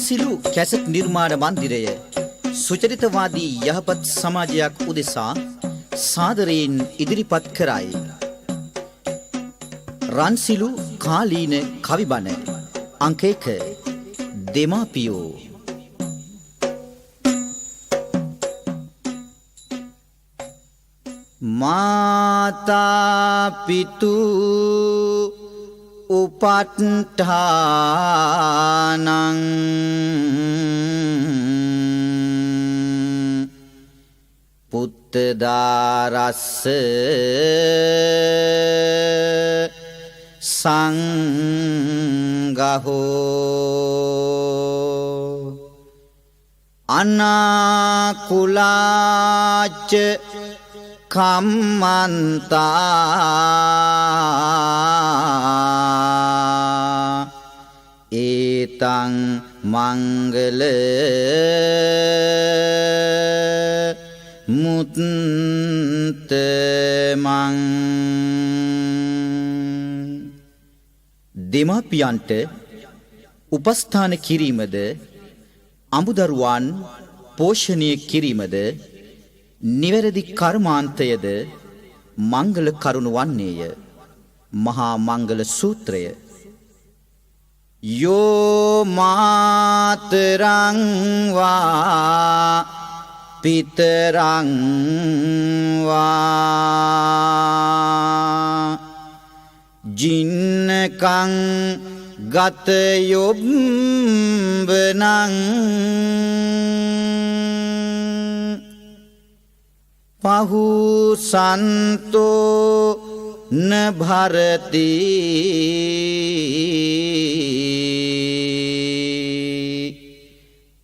රන්සිලු cassette නිර්මාණ මන්දිරය සුචරිතවාදී යහපත් සමාජයක් උදෙසා සාදරයෙන් ඉදිරිපත් කරයි. රන්සිලු කාලීන කවිබණ අංක 1 දෙමාපියෝ. මාතා පිතු උපට්ඨානං පුත්තදාරස්ස සංඝෝ අනාකුලාච කම්මන්තා ඒතං මංගල මුත්තමං. දෙමාපියන්ට උපස්ථාන කිරීමද අඹදරුවන් පෝෂණය කිරීමද නිවැරදි කර්මාන්තයද මංගල කරුණ වන්නේය. මහා මංගල සූත්‍රය. යෝ මාතරං වා පිතරං වා ජින්නකං ගත යොබ්බනං පහුසන්තෝ නභරති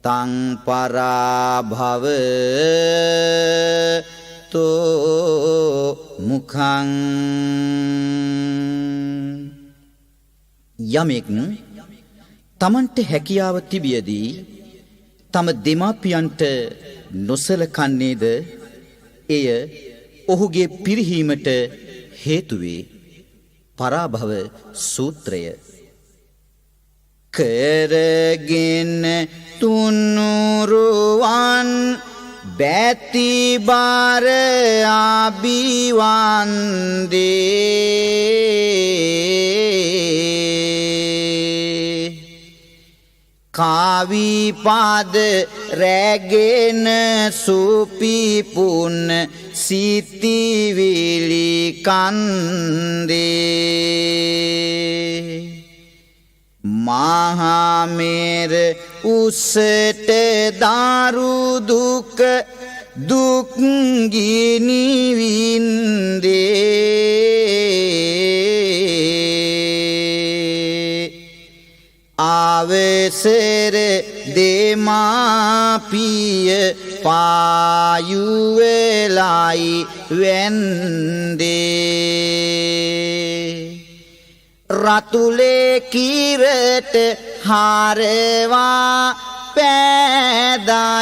තං පරාභව තෝ මුඛං. යමෙක් තමන්ට හැකියාව තිබියදී තම දෙමාපියන්ට නොසලකන්නේද එය ඔහුගේ පිරිහීමට හේතු වේ. පරාභව සූත්‍රය. කරගෙන තුනුරුවන් බැති බාර ආබිවන්දේ කාවිපාද රැගෙන සුපිපුන් සිතිවිලි කන්දේ මහමෙර උසට දාරු දුක දුක්ගිනි වින්දේ අවසර දෙමාපිය පායුවෙලයි වැන්දේ රතුලේ කිරට හරවා පෑදයාගුණේ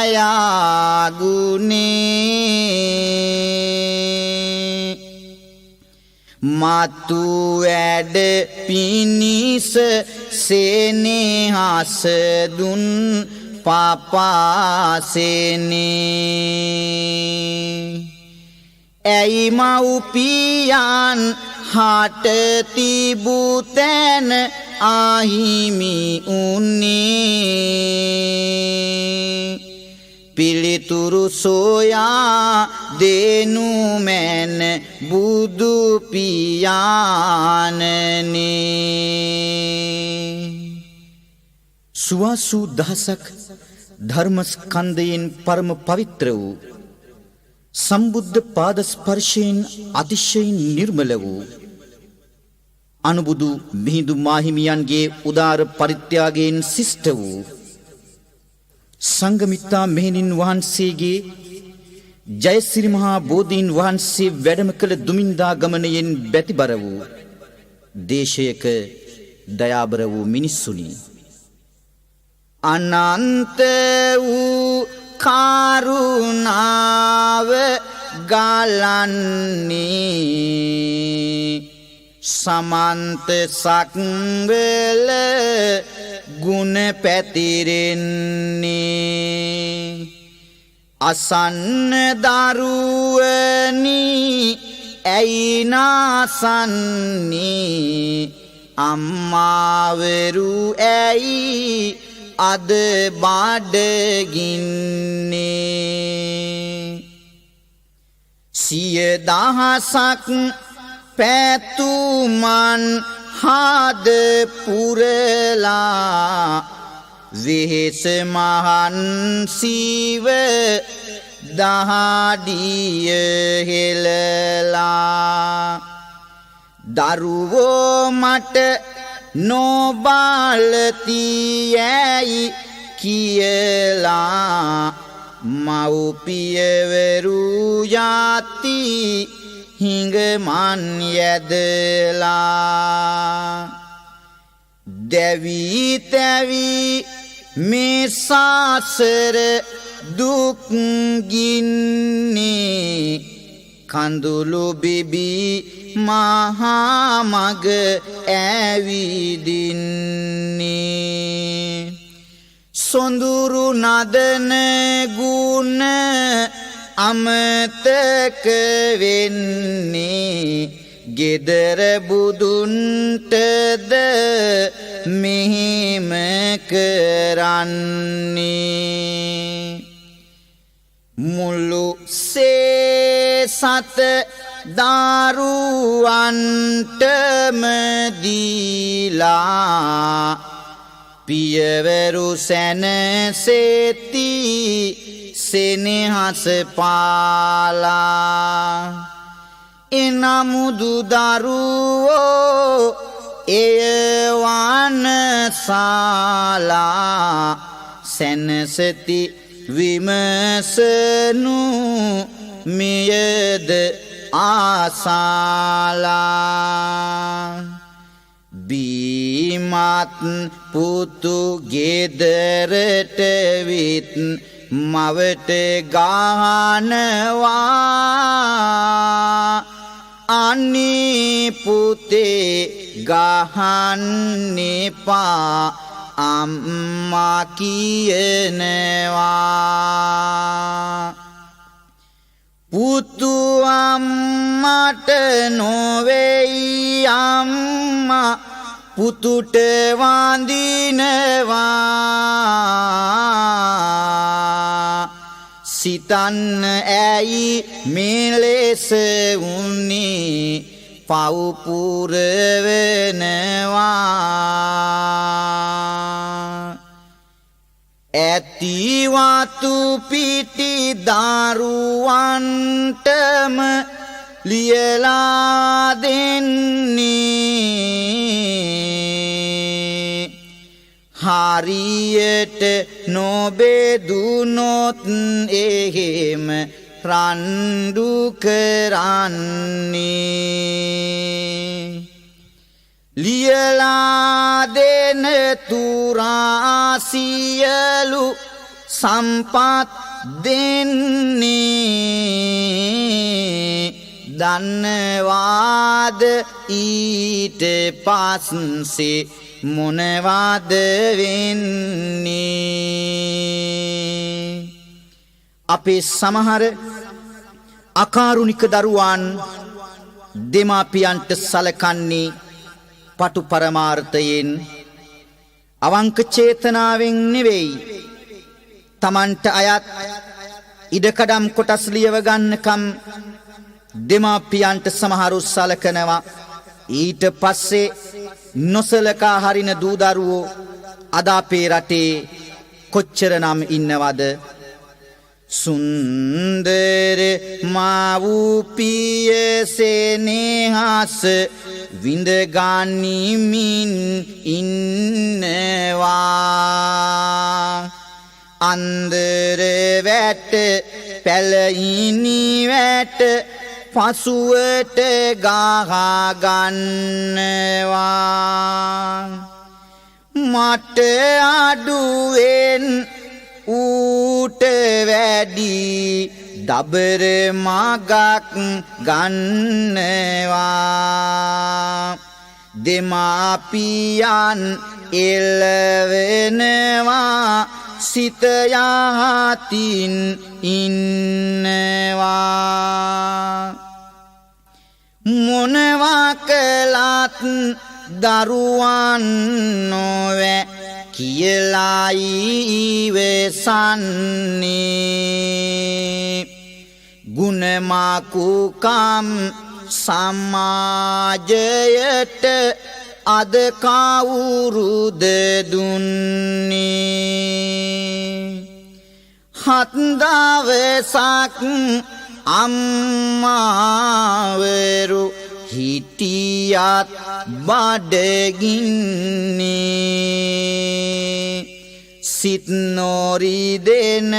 මතු වැඩ පිණිස සෙනෙහස දුන් පපාසෙනේ ඇයි මව්පියන් හට තිබූ තැන අහිමි උන්නේ පිළිතුරු සොයා දෙනු මැන බුදු පියාණනේ. සුවාසු දහසක් ධර්මස්කන්ධයෙන් පරම පවිත්‍ර වූ සම්බුද්ධ පාද ස්පර්ශයෙන් අතිශයින් නිර්මල වූ අනුබුදු මිහිඳු මාහිමියන්ගේ උදාර පරිත්‍යාගයෙන් සිෂ්ට වූ සංඝමිත්තා මෙහෙණින් වහන්සේගේ ජයසිරි මහා බෝධීන් වහන්සේ වැඩම කළ දුමින්දා ගමනයෙන් බැතිබර වූ දේශයක දයාබර වූ මිනිස්සුනි. අනන්ත වූ කරුණාව ගලන්නේ සමන්ත සක්වල ගුණ පැතිරෙන්නේ අසන්න දරුවනි ඇයි නාසන්නේ අම්මාවරු ඇයි අද බඩගින්නේ සිය දහසක් පැතුමන් හද පුරලා වෙහෙස මහන්සිව දහඩිය හෙලලා දරුවෝ මට නොබලතියැයි කියලා මව්පියවරු යති හිඟමන් යැදලා දැවි තැවි මේ සසර දුක් ගින්නේ කඳුළු බිබි මහා මග ඇවිදින්නේ සොඳුරු නදන ගුණ අමතක වෙන්නේ ගෙදර බුදුන්ටද මෙහෙම කරන්නේ මුළු සේසත දරුවන්ටම දීලා පියවරු සැනසෙති සෙනෙහස පාලා එනමුදු දරුවෝ එයවනසාලා සැනසති විමසනු මෙයද ආසාලා බීමත් පුතු ගෙදරට විත් මවට ගහනවා අනේ පුතේ ගහන්න එපා අම්මා කියනවා පුතු අම්මට නොවේයි අම්මා පුතුට වඳිනවා සිතන්න ඇයි මෙලෙස වුනේ පව් පුරවනවා ඇතිවතු පිටි දරුවන්ටම ලියලා දෙන්නේ හරියට නොබෙදුනොත් එහෙම රණ්ඩු කරන්නේ ලියලා දෙන තුරා සියලු සම්පත් දෙන්නේ දන්නවාද ඊට පස්සේ මොනවද වෙන්නේ අපේ සමහර අකාරුණික දරුවන් දෙමාපියන්ට සලකන්නේ පටු පරමාර්ථයෙන් අවංක චේතනාවෙන් නෙවෙයි තමන්ට අයත් ඉඩකඩම් කොටස් ලියව ගන්නකම් දෙමාපියන්ට සමහරු සලකනවා ඊට පස්සේ නොසලකා හරින දූ දරුවෝ අද අපේ රටේ කොච්චරනම් ඉන්නවද සුන්දර මව්පිය සෙනෙහස විඳගනිමින් ඉන්නවා අන්දර වැට පැලයිනි වැට පසුවට ගහගන්නවා මට අඩුවෙන් ඌට වැඩි දබර මගක් ගන්නවා දෙමාපියන් එල්වෙනවා සිත යහතින් ඉන්නවා මොනවා කළත් දරුවන් නොවැ කියලායි ඉවසන්නේ ගුණමාකුකම් සමාජයට අද කවුරුද දුන්නේ හත් දවසක් අම්මාවරු හිටියත් බඩගින්නේ සිත් නොරිදෙන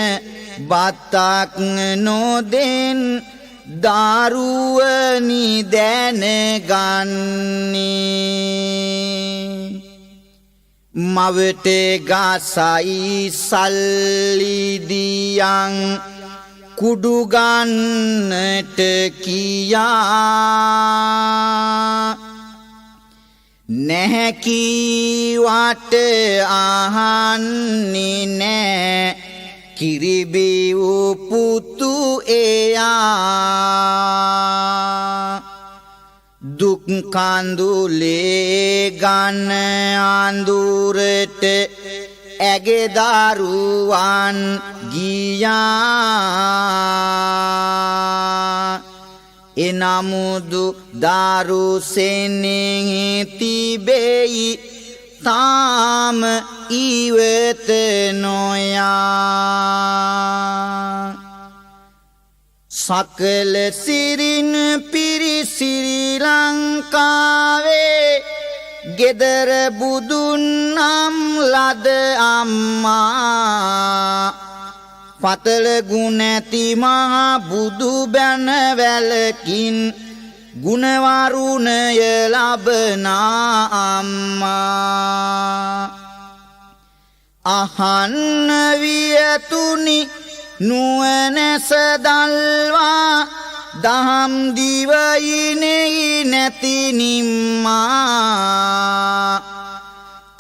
බතක් නොදෙන් දරුවනි දැනගන්නේ මවට ගසයි සල්ලි දියන් කුඩු ගන්නට කියා නැහැ කීවට අහන්නේ නෑ කිරිබිව් පුතු එයා දුක් කඳුලේ ගන්න අඳුරට ඇගේ දරුවන් ගියා එනමුදු දරුසෙනෙහි තිබෙයි තාම ඉවත නොයා සකල සිරින පිරි ශ්‍රී ලංකාවේ ගෙදර බුදුන් නම් ලද අම්මා පතල ගුණැති මහා බුදු බැන වැලකින් ගුණවරුණය ලබනා අම්මා අහන්න වියතුනි නුවණැස දල්වා දහම් දිවයිනෙහි නැති නිම්මා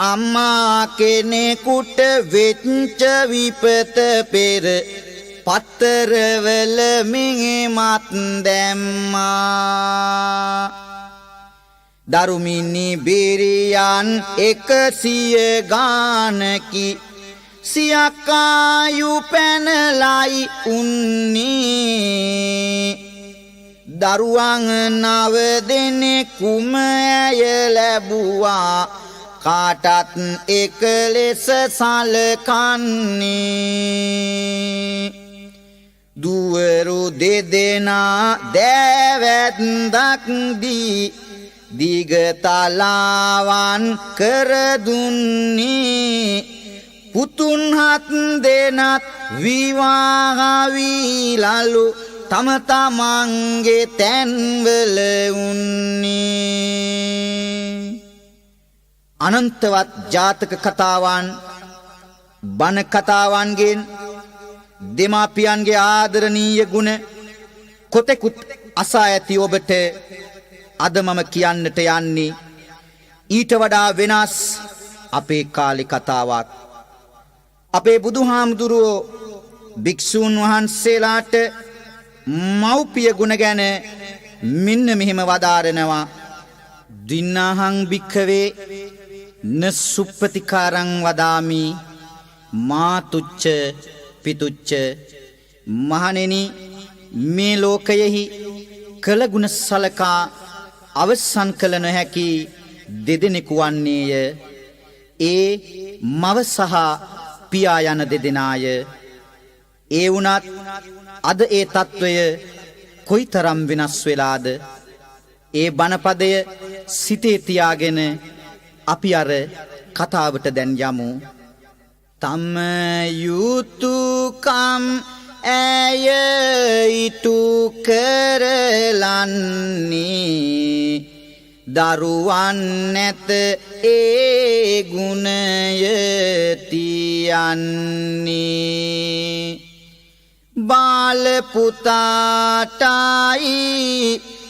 අම්මා කෙනෙකුට වෙච්ච විපත පෙර පත්තරවල මෙහෙමත් දැම්මා දරුමිනි බිරියන් 100 ගානකි සියක්කායු පැනලයි උන්නේ දරුවන් 9 දෙනෙකුම ඇය ලැබුවා කාටත් එක ලෙස සලකන්නේ දුවරු දෙදෙනා දෑවැද්දක් දී දිගතලාවන් කර දුන්නේ පුතුන් 7 දෙනත් විවාහ වීලලු තම තමන්ගේ තැන්වල උන්නේ අනන්තවත් ජාතක කතාවන් බණ කතාවන්ගෙන් දෙමාපියන්ගේ ආදරණීය ගුණ කොතෙකුත් අසා ඇති ඔබට අද මම කියන්නට යන්නේ ඊට වඩා වෙනස් අපේ කාලේ කතාවක් අපේ බුදුහාමුදුරුවෝ භික්ෂූන් වහන්සේලාට මව්පිය ගුණ ගැන මෙන්න මෙහෙම වදාරනවා දින්නහං භික්ඛවේ නසුප්පතිකාරං වදාමි මාතුච්ච පිතුච්ච මහණෙනි මේ ලෝකයෙහි කළ ගුණ සලකා අවසන් කළ නොහැකි දෙදෙනෙකු වන්නේය ඒ මව සහ පියා යන දෙදෙනාය ඒ වුණත් අද ඒ తত্ত্বය කොයිතරම් වෙනස් වෙලාද ඒ බණපදය සිතේ තියාගෙන අපි අර කතාවට දැන් යමු තම යුතුයකම් ඇය ඉටු කරලන්නේ දරුවන් නැත ඒ ගුණය තියන්නේ බාල පුතාටයි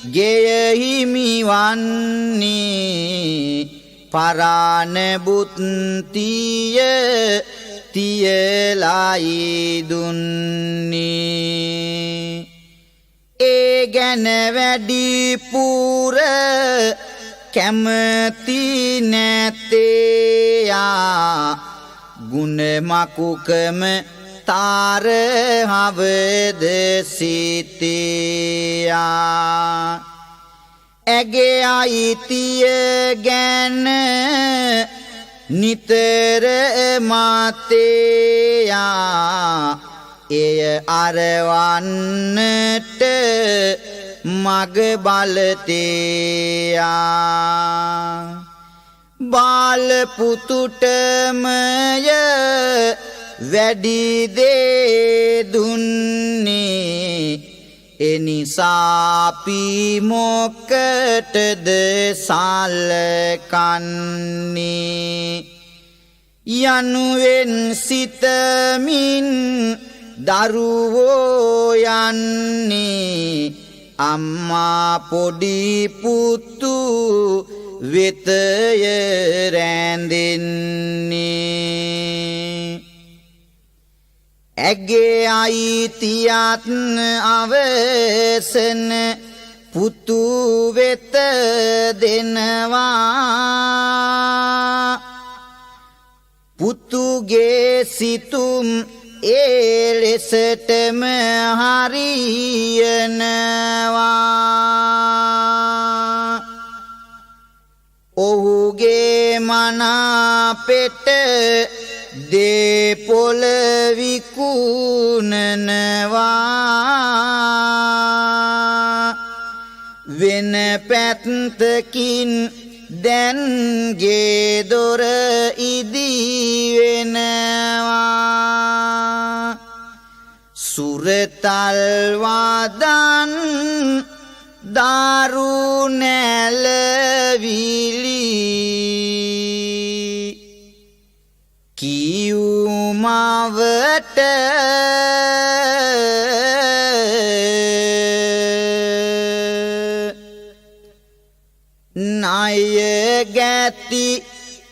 ගෙය හිමිවන්නේ පරාණ බුත්තිය තියලයි දුන්නේ ඒ ගැන වැඩිපුර කැමති නැතේයා ගුණ මකුකම තාරහවද සිතේයා ඇගේ අයිතිය ගැන නිතර මතේයා එය අරවන්නට මග බලතේයා බාල පුතුටමය වැඩි දේ දුන්නේ එනිසාපි මොකටද සලකන්නේ යනුවෙන් සිතමින් දරුවෝ යන්නේ අම්මා පොඩි පුතු වෙතය රැඳෙන්නේ ඇගේ අයිතියත් අවසන පුතු වෙත දෙනවා පුතුගේ සිතුම් ඒ ලෙසටම හරියනවා ඔහුගේ මනාපෙට දේපොළ විකුණනවා වෙන පැත්තකින් දැන් ගේ දොර ඉදී වෙනවා සුරතල් වදන් දාරු නැලවිලි කියුමවට ණය ගැති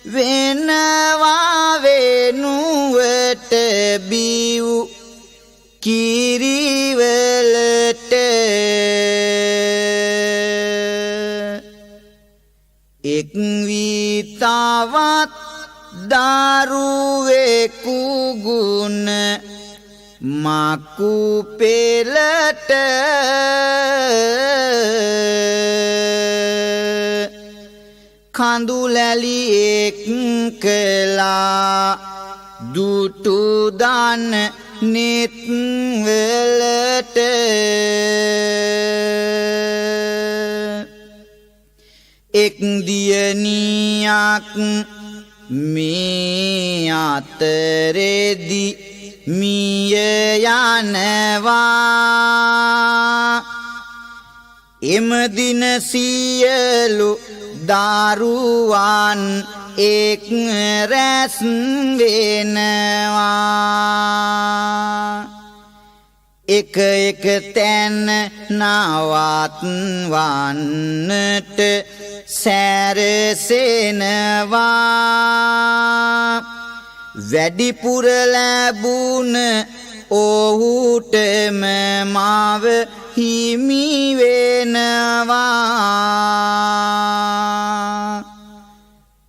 වෙනවා වෙනුවට බිව් කිරිවලට එක් වී තවත් දරුවෙකු ගුණ මකු පෙළට කඳුලැලි එක් කළා දුටු දන නෙත් වලට එක් දියණියක් මේ අතරෙදි මිය යනවා එම දින සියලු දරුවන් එක් රැස් වෙනවා එක එක තැන නවත්වන්නට සැරසෙනවා වැඩිපුර ලැබුණ ඔහුටම මව හිමි වෙනවා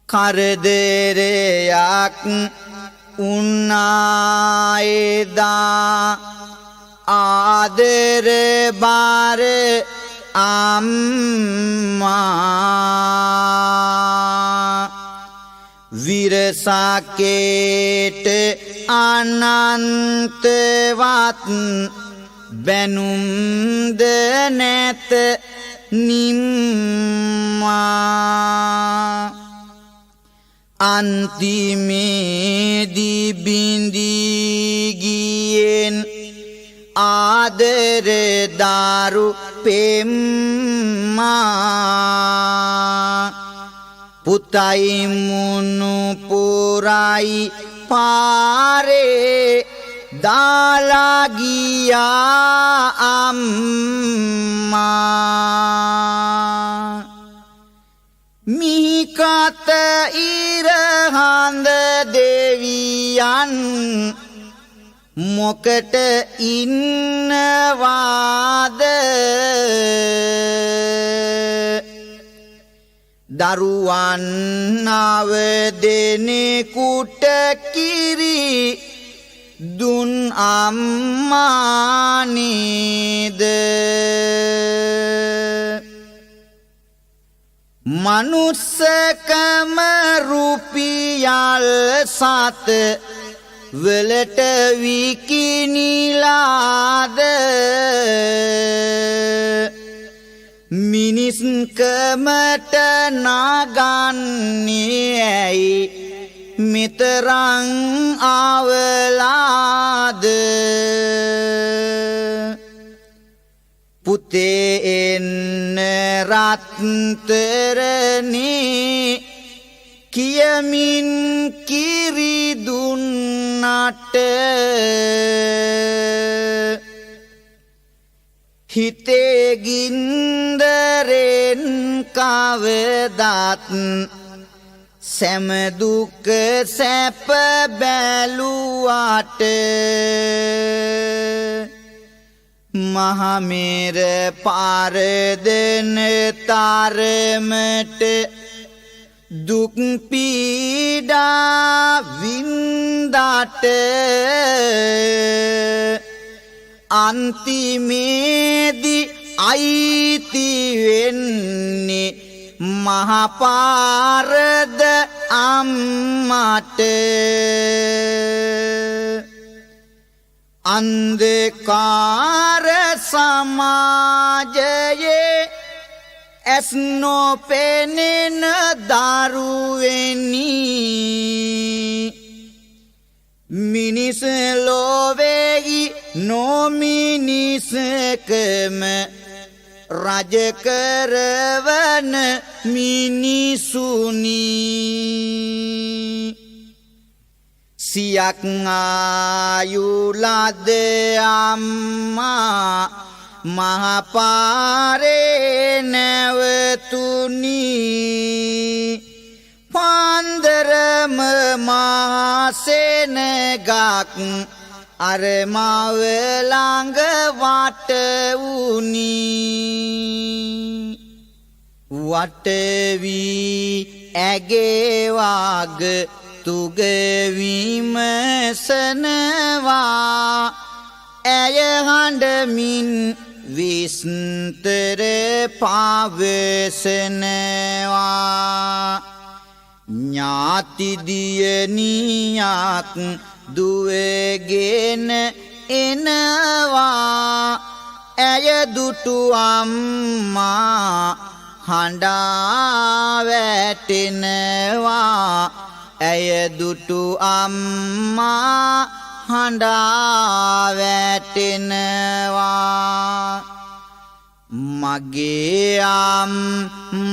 කරදරයක් උන්නා එදා ආදර බාර අම්මා විරසකේට අනන්තවත් බැනුම්ද නැත නිම්මා අන්තිමේදී බිඳී ගියෙන් ආදර දාරු පෙම්මා පුතයි මුණු පුරයි පාරේ දාලා ගියා අම්මා මිහි කත ඉරහඳ දෙවියන් මොකට ඉන්නවාද දරුවන් නව දෙනෙකුට කිරි දුන් අම්මා නේද මනුස්සකම රුපියල් සත වලට විකිනිලාද මිනිස්කමට නාගන්නේ ඇයි මෙතරං අවලාද පුතේ එන්න රත්තරනේ කියමින් කිරි දුන්නට හිතේ ගින්දරෙන් කවදත් සැම දුක සැප බැලුවට මහමෙර පාරදන තරමට දුක් පීඩා වින්දට අන්තිමේදි අයිති වෙන්නේ මහපාරද අම්මට අන්ධකාර සමාජයේ ඇස් නොපෙනෙන දරුවෙනි මිනිස් ලෝවෙහි නොමිනිසකම රජ කරවන මිනිසුනි සියක් ආයුලද අම්මා මහපාරේ නැවතුනි පාන්දරම මහසෙනගක් අර මව ළඟ වට වුනි වට වී ඇගේ වාග තුග විමසනවා ඇය හඬමින් විස්තර පවසනවා ඥාති දියණියක් දුවගෙන එනවා ඇය දුටු අම්මා හඬා වැටෙනවා ඇය දුටු අම්මා හඬා වැටෙනවා මගේ අම්මානු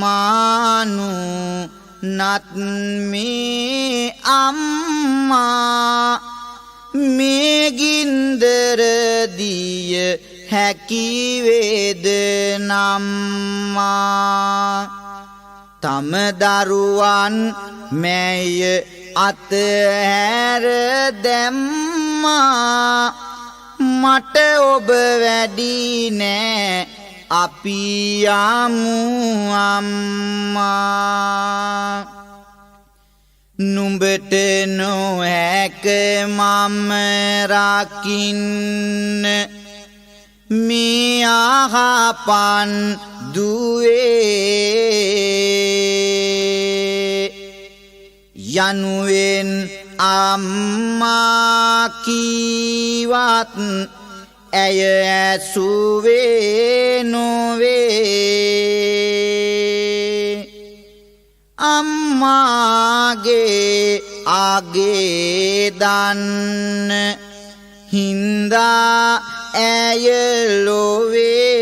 නත් මේ අම්මා මේ ගින්දර දිය හැකි වේද නම්මා තම දරුවන් මැය අතහැර දැම්මා මට ඔබ වැඩි නෑ අපි යමු අම්මා නුඹට නොහැක මම රකින්න මේ අහපන් දුවේ යනුවෙන් අම්මා කීවත් ඇය ඇසුවේ නොවේ අම්මාගේ අගේ දන්න හින්දා ඇය ලොවේ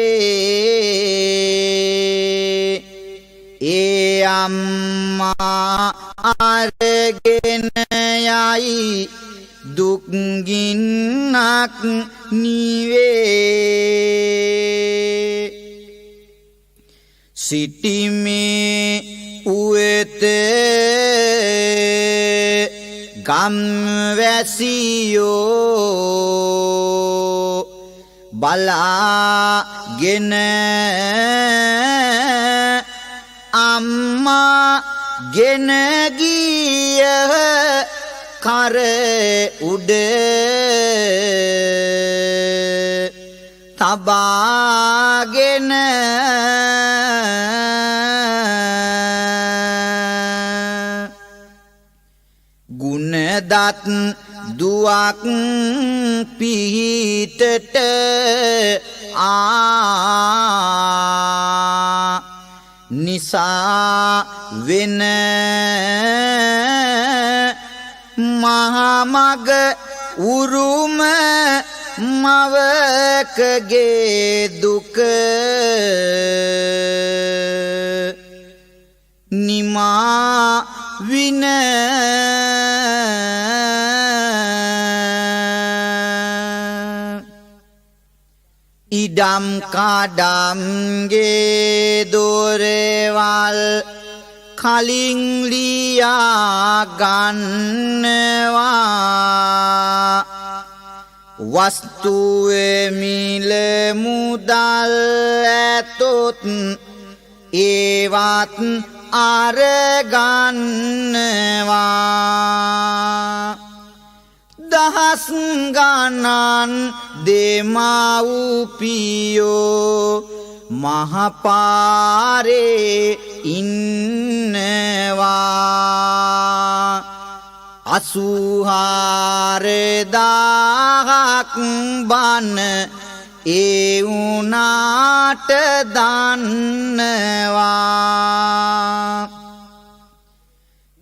ඒ අම්මා අරගෙන යයි දුක්ගින්නක් නිවේ සිටිමේ උවේ වෙත ගම් වැසියෝ බලාගෙන අම්මා ගෙන ගිය කර උඩ තබාගෙන ගුණදත් දුවක් පිහිටට නිසා වෙන මහමග උරුම මවකගේ දුක නිමා වින ඉඩම් කඩම්ගේ දොරවල් කලින් ලියා ගන්නවා වස්තුවේ මිල මුදල් ඇතොත් ඒවත් අරගන්නවා දහස් ගණන් දෙමව්පියෝ මහපාරේ ඉන්නවා 84000ක් බන ඒ උනාට දන්නවා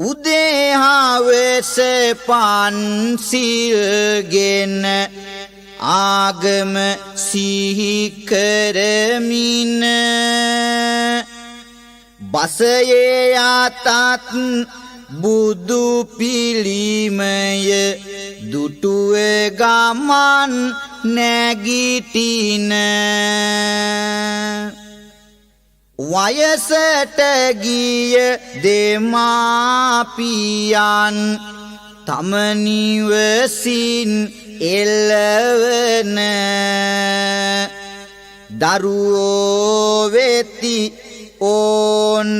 උදේ හවස පන්සිල්ගෙන ආගම සිහි කරමින බසයේ යතත් බුදු පිළිමය දුටුවේ ගමන් නැගිටින වයසට ගිය දෙමාපියන් තම නිවසින් එළවන දරුවෝ වෙති ඕන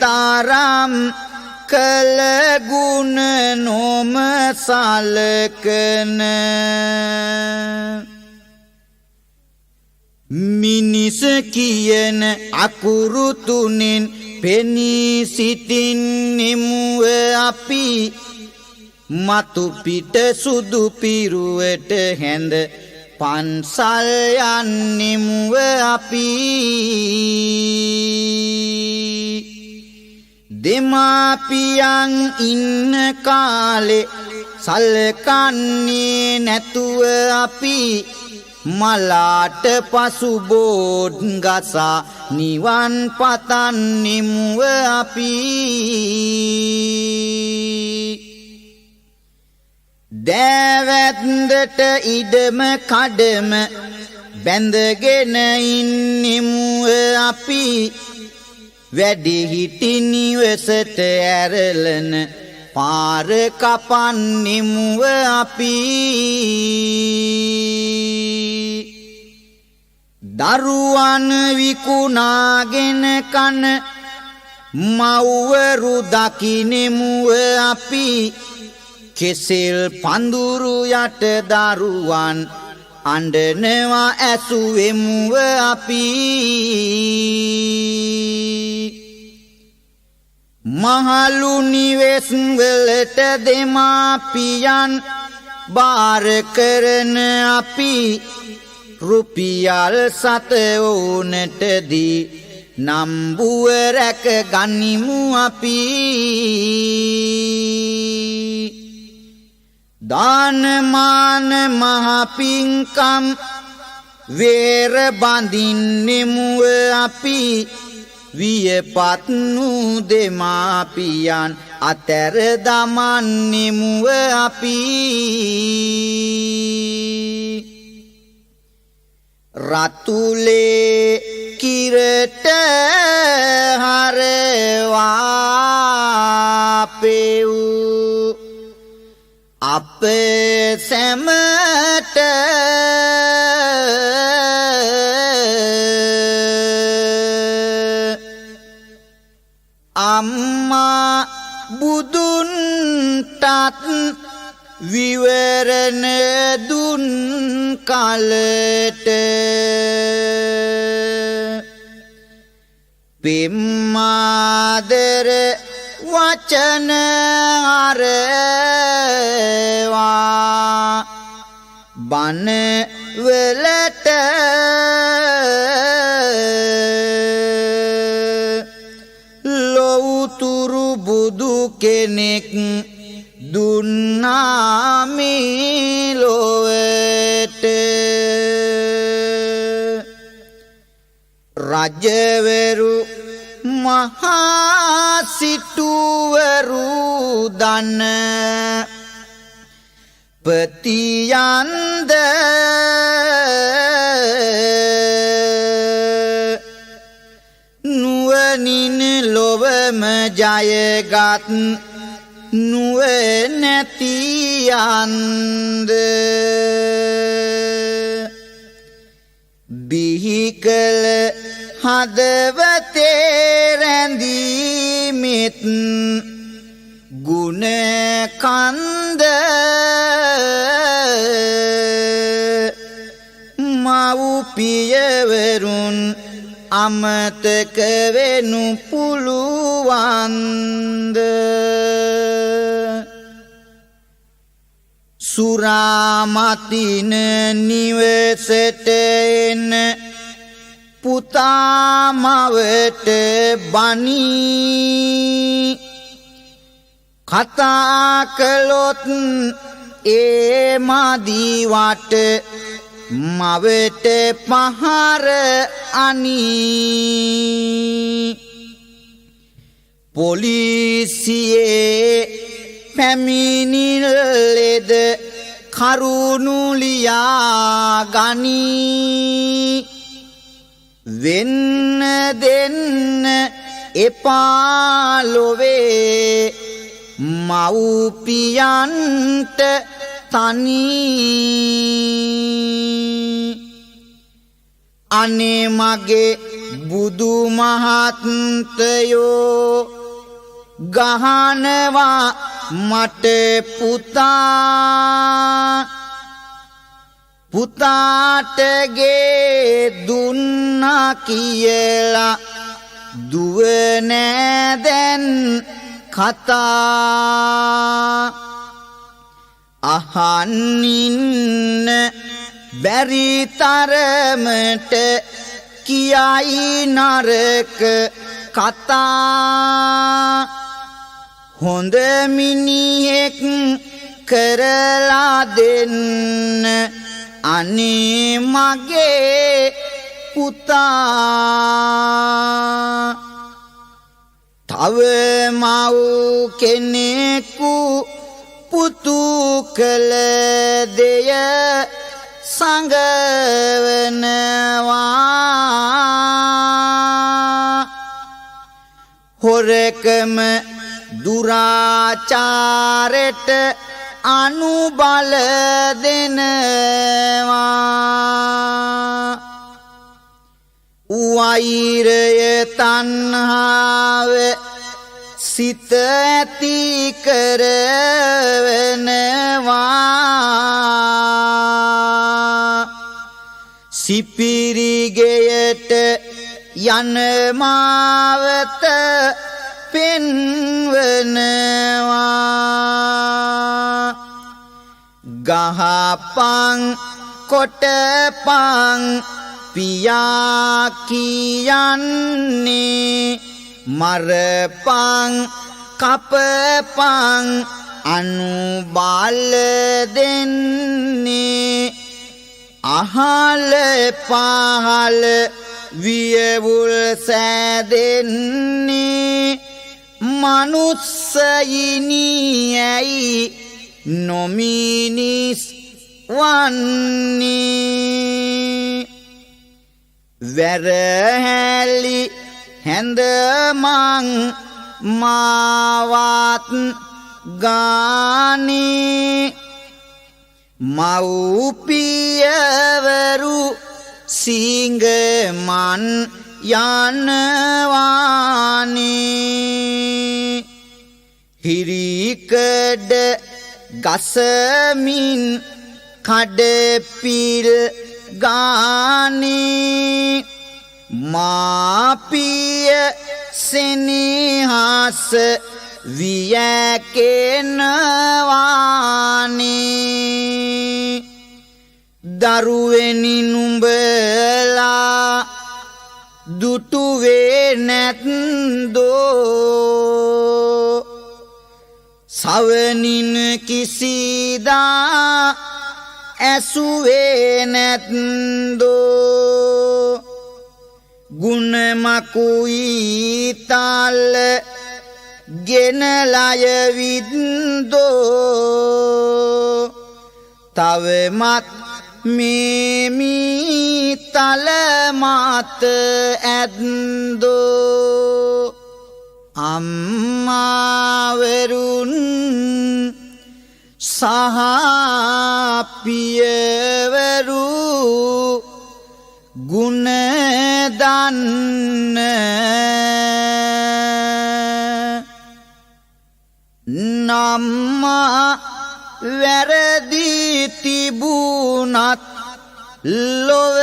තරම් කළ ගුණ නොම සලකන මිනිස කියන අකුරු තුනෙන් පෙනී සිටින්නෙමුව අපි මතු පිට සුදු පිරුවට හැඳ පන්සල් යන්නෙමුව අපි දෙමාපියන් ඉන්න කාලේ සලකන්නේ නැතුව අපි මලාට පසු බෝඩ් ගසා නිවන් පතන්නෙමුව අපි දෑවැද්දට ඉඩම කඩම බැඳගෙන ඉන්නෙමුව අපි වැඩිහිටි නිවසට ඇරලන පාර කපන්නෙමුව අපි දරුවන් විකුණාගෙන කන මව්වරු දකින්නෙමුව අපි කෙසෙල් පඳුරු යට දරුවන් අඬනවා ඇසුවෙමුව අපි මහලු නිවෙස් වලට දෙමාපියන් බාර කරන අපි රුපියල් 7 ඕනට දී නම්බුව රැක ගනිමු අපි දානමාන මහ පිංකම් වේර බඳින්නෙමුව අපි වියපත් වූ දෙමාපියන් අතර දමන්නෙමුව අපි රතුලේ කිරට හරවා පෙව් අප සැමට අම්මා බුදුන්ටත් විවරණ දුන් කලට පිම්මාදර වචන අරවා බන වලට ලොවුතුරු බුදු කෙනෙක් දුන්නා මේ ලොවට රජවරු මහා සිටුවරු දන පතියන්ද නුවණින් ලොවම ජයගත් නුවණැතියන්ද බිහිකල හදවතේ රැඳීමෙත් ගුණ කන්ද මව්පියවරුන් අමතක වෙනු පුළුවන්ද සුරාමතින නිවසට එන පුතා මවට බනී කතා කළොත් ඒ මදිවට මවට පහර අනී පොලිසියේ පැමිණිල්ලෙද කරුණු ලියා ගනී වෙන්න දෙන්න එපා ලොවේ මව්පියන්ට තනී අනේ මගේ බුදු මහත්තයෝ ගහනවා මට පුතා පුතාට ගේ දුන්නා කියලා දුව නෑ දැන් කතා අහන්න බැරි තරමට කියයි නරක කතා හොඳ මිනිහෙක් කරලා දෙන්න අනේ මගේ පුතා තව මව් කෙනෙකු පුතු කළ දෙය සංගවනවා හොරකම දුරාචාරයට අනුබල දෙනවා වෛරය තණ්හාව සිත ඇති කරවනවා සිපිරිගෙයට යන මාවත පෙන්වනවා ගහපං කොටපං පියා කියන්නේ මරපං කපපං අනුබල දෙන්නේ අහල පහල වියවුල් සෑදෙන්නේ මනුස්සයිනි ඇයි නොමිනිස් වන්නේ වැරහැලි හැඳ මං මාවත් ගානේ මව්පියවරු සිංගමන් යනවානේ හිරිකඩ ගසමින් කඩපිල් ගානේ මාපිය සෙනෙහස වියැකෙනවානේ දරුවෙනි නුඹලා දුටුවේ නැත්දෝ සවනින් කිසිදා ඇසුවේ නැත්දෝ ගුණමකුයි තල්ල ගෙනලයවිද්දෝ තවමත් මේමී තලමත ඇද්දෝ අම්මාවරුන් සහපියවරු ගුණ දන්න නම්මා වැරදි තිබුණත් ලොව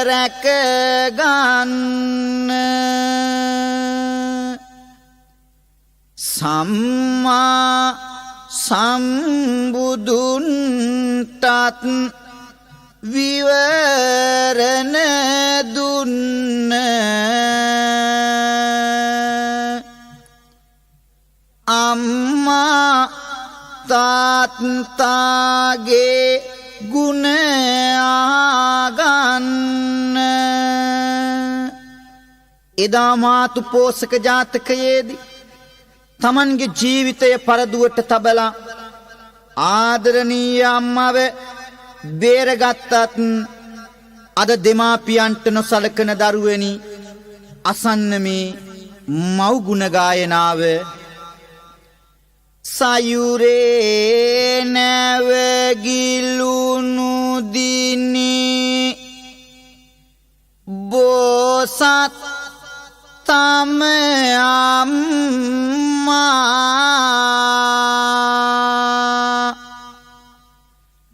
රැකගන්න සම්මා සම්බුදුන්ටත් විවරණ දුන්න අම්මා තාත්තාගේ ගුණ ආගන්න එදා මාතු පෝසක ජාතකයේදී තමන්ගේ ජීවිතය පරදුවට තබලා ආදරණීය අම්මව බේරගත්තත් අද දෙමාපියන්ට නොසලකන දරුවනි අසන්න මේ මව් ගුණ ගායනාව සයුරේ නැවගිලුණු දිනේ බෝසත් තම අම්මා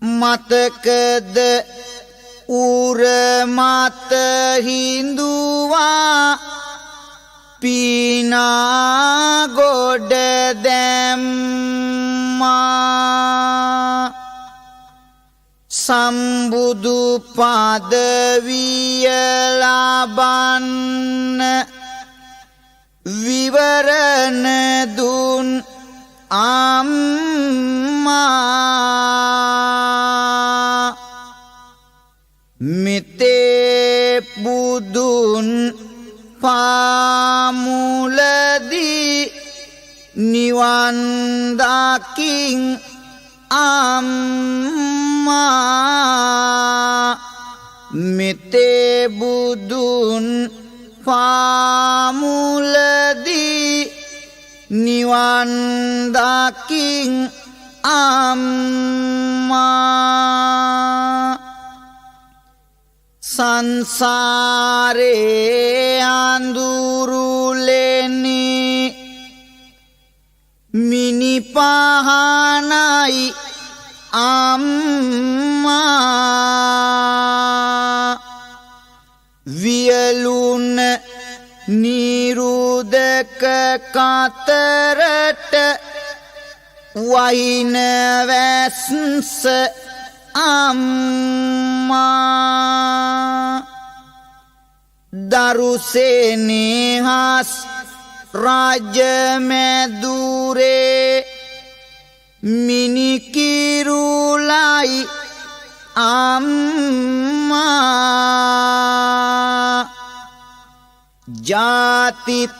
මතකද උර මත හිඳුවා පිනා ගොඩ දැම්මා සම්බුදු පදවිය ලබන්න විවරණ දුන් අම්මා මෙතේ බුදුන් පාමුලදී නිවන් දකින් අම්මා මෙතේ බුදුන් පාමුලදී නිවන් දකින් අම්මා සංසාරේ අඳුරුලෙනි මිනි පහනයි අම්මා වියලුන නිරුදක කතරට වයින වැස්ස අම්මා දරුසෙනෙහස් රජමැදුරේ මිනිකිරුලයි අම්මා ජාතිත්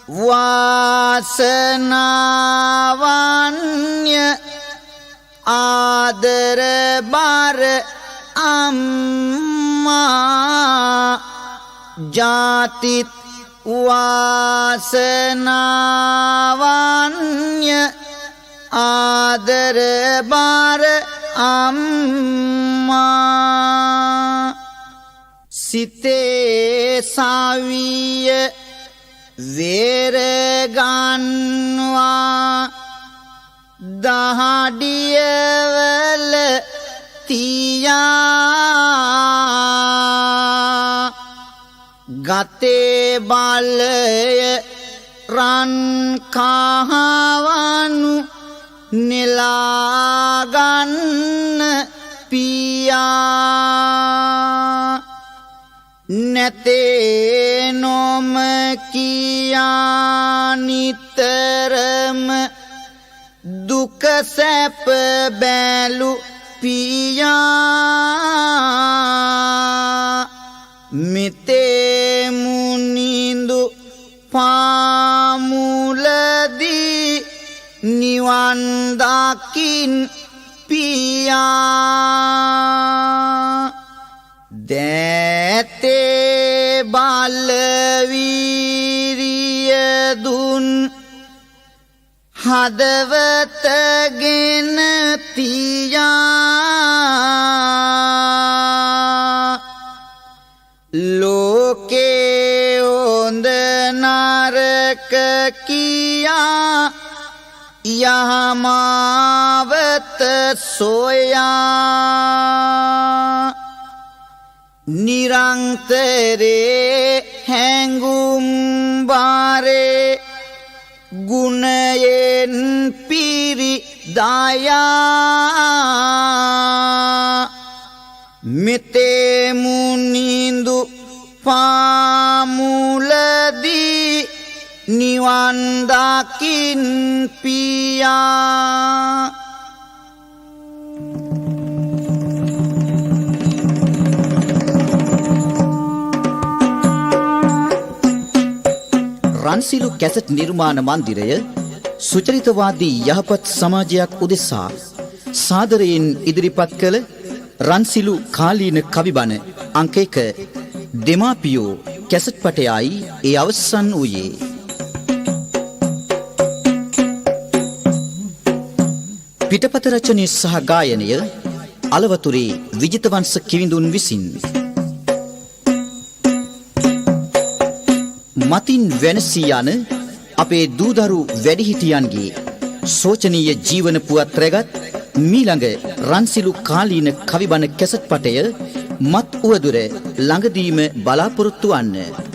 වාසනාවන්‍ය ආදර බර අම්මා ජාතිත් වාසනාවන්‍ය ආදර බාර අම්මා සිතේ සාවිය වේර ගන්වා දහඩියවල තියා ගතේ බලය රන් කහවනු නෙලාගන්න පියා නැතේ නොම කියා නිතරම දුක සැප බැලු පියා මෙතේ මුනිඳු පාමුලදී නිවන් දකින් පියා දැතේ බලවීරිය දුන් හදවතගෙන තියා ලෝකේ හොඳ නරක කියා යහමාවත සොයා නිරන්තරේ හැඟුම් බාරේ ගුණයෙන් පිරි දයා මෙතේ මුනිඳු පාමුලදී නිවන් දකින් පියා රන්සිලු කැසට් නිර්මාණ මන්දිරය සුචරිතවාදී යහපත් සමාජයක් උදෙසා සාදරයෙන් ඉදිරිපත් කළ රන්සිලු කාලීන කවිබණ අංක 1 දෙමාපියෝ කැසට් පටයයි ඒ අවසන් වූයේ. පිටපත රචනය සහ ගායනය අලවතුරේ විජිතවංශ කිවිඳුන් විසින්. මතින් වෙනසී යන අපේ දූදරු වැඩිහිටියන්ගේ සෝචනීය ජීවන පුවත් රැගත් මීළඟ රන්සිලු කාලීන කවිබණ කැසට් පටය මත් උවදුර ළඟදීම බලාපොරොත්තු වන්න.